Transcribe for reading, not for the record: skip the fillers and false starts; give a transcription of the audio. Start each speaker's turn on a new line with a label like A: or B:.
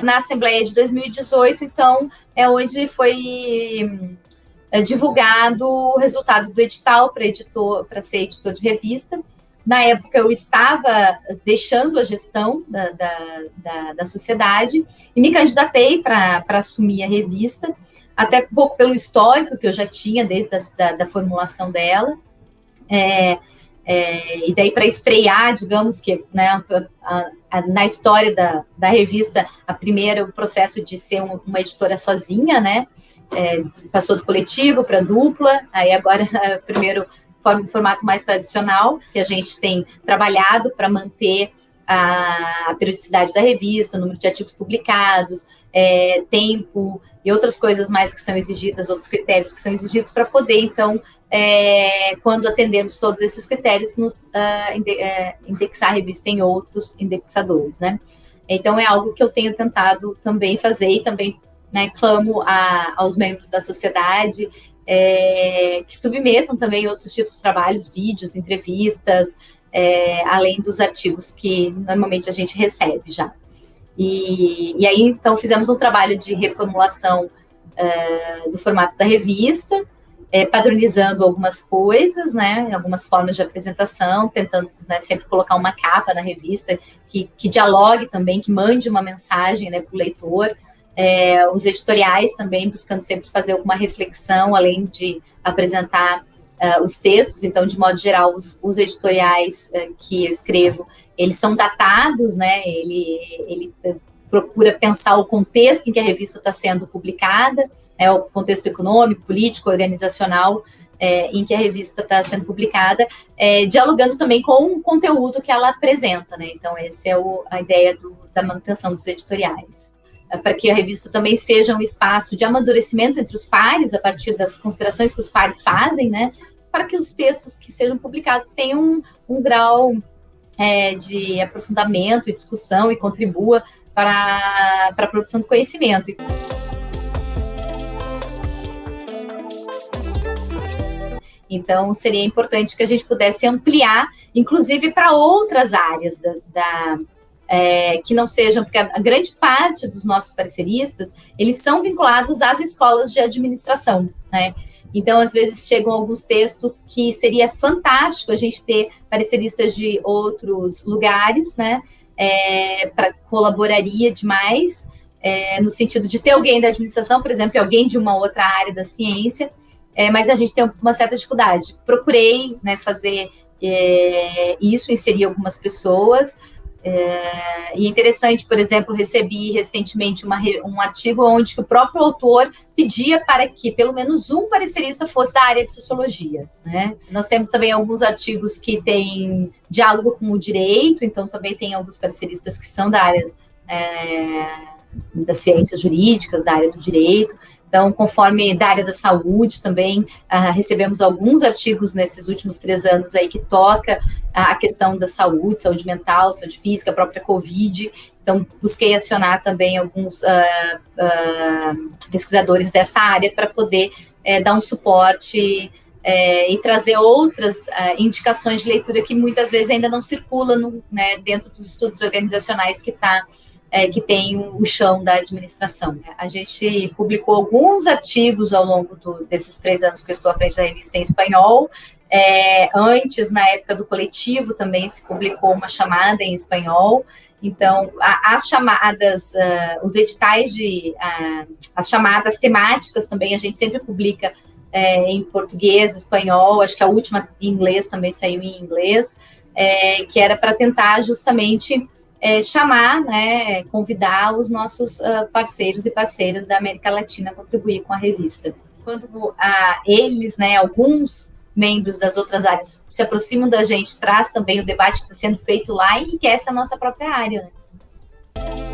A: na Assembleia de 2018, então, é onde foi divulgado o resultado do edital para ser editor de revista. Na época, eu estava deixando a gestão da sociedade e me candidatei para assumir a revista, até um pouco pelo histórico que eu já tinha desde da formulação dela. E daí, para estrear, digamos que, né, na história da revista, o processo de ser uma editora sozinha, né, passou do coletivo para dupla, aí agora, primeiro, formato mais tradicional, que a gente tem trabalhado para manter a periodicidade da revista, o número de artigos publicados, tempo e outras coisas mais que são exigidas, outros critérios que são exigidos para poder, então, quando atendermos todos esses critérios, indexar a revista em outros indexadores, né? Então, é algo que eu tenho tentado também fazer e também, né, clamo aos membros da sociedade que submetam também outros tipos de trabalhos, vídeos, entrevistas, além dos artigos que normalmente a gente recebe já. E aí, então, fizemos um trabalho de reformulação do formato da revista, padronizando algumas coisas, né, algumas formas de apresentação, tentando, né, sempre colocar uma capa na revista que dialogue também, que mande uma mensagem, né, para o leitor. Os editoriais também, buscando sempre fazer alguma reflexão, além de apresentar os textos. Então, de modo geral, os editoriais que eu escrevo, eles são datados, né, ele procura pensar o contexto em que a revista está sendo publicada, o contexto econômico, político, organizacional, em que a revista está sendo publicada, dialogando também com o conteúdo que ela apresenta, né? Então, essa é a ideia da manutenção dos editoriais. Para que a revista também seja um espaço de amadurecimento entre os pares, a partir das considerações que os pares fazem, né? Para que os textos que sejam publicados tenham um grau de aprofundamento e discussão e contribua para a produção do conhecimento. Então, seria importante que a gente pudesse ampliar, inclusive para outras áreas que não sejam, porque a grande parte dos nossos parceiristas, eles são vinculados às escolas de administração, né? Então, às vezes, chegam alguns textos que seria fantástico a gente ter parceiristas de outros lugares, né? Colaboraria demais, no sentido de ter alguém da administração, por exemplo, alguém de uma outra área da ciência, mas a gente tem uma certa dificuldade. Procurei, né, fazer isso, inserir algumas pessoas, e é interessante, por exemplo, recebi recentemente um artigo onde o próprio autor pedia para que pelo menos um parecerista fosse da área de sociologia, né? Nós temos também alguns artigos que têm diálogo com o direito, então também tem alguns pareceristas que são da área das ciências jurídicas, da área do direito. Então, conforme da área da saúde também, recebemos alguns artigos nesses últimos 3 anos aí que toca a questão da saúde mental, saúde física, a própria Covid. Então, busquei acionar também alguns pesquisadores dessa área para poder dar um suporte e trazer outras indicações de leitura que muitas vezes ainda não circulam, né, dentro dos estudos organizacionais que tem o chão da administração. A gente publicou alguns artigos ao longo desses 3 anos que eu estou à frente da revista em espanhol. Antes, na época do coletivo, também se publicou uma chamada em espanhol. Então, as chamadas, os editais as chamadas temáticas também, a gente sempre publica em português, espanhol, acho que a última em inglês também saiu em inglês, que era para tentar justamente chamar, né, convidar os nossos parceiros e parceiras da América Latina a contribuir com a revista. Quando eles, né, alguns membros das outras áreas se aproximam da gente, traz também o debate que está sendo feito lá e enriquece a nossa própria área, né?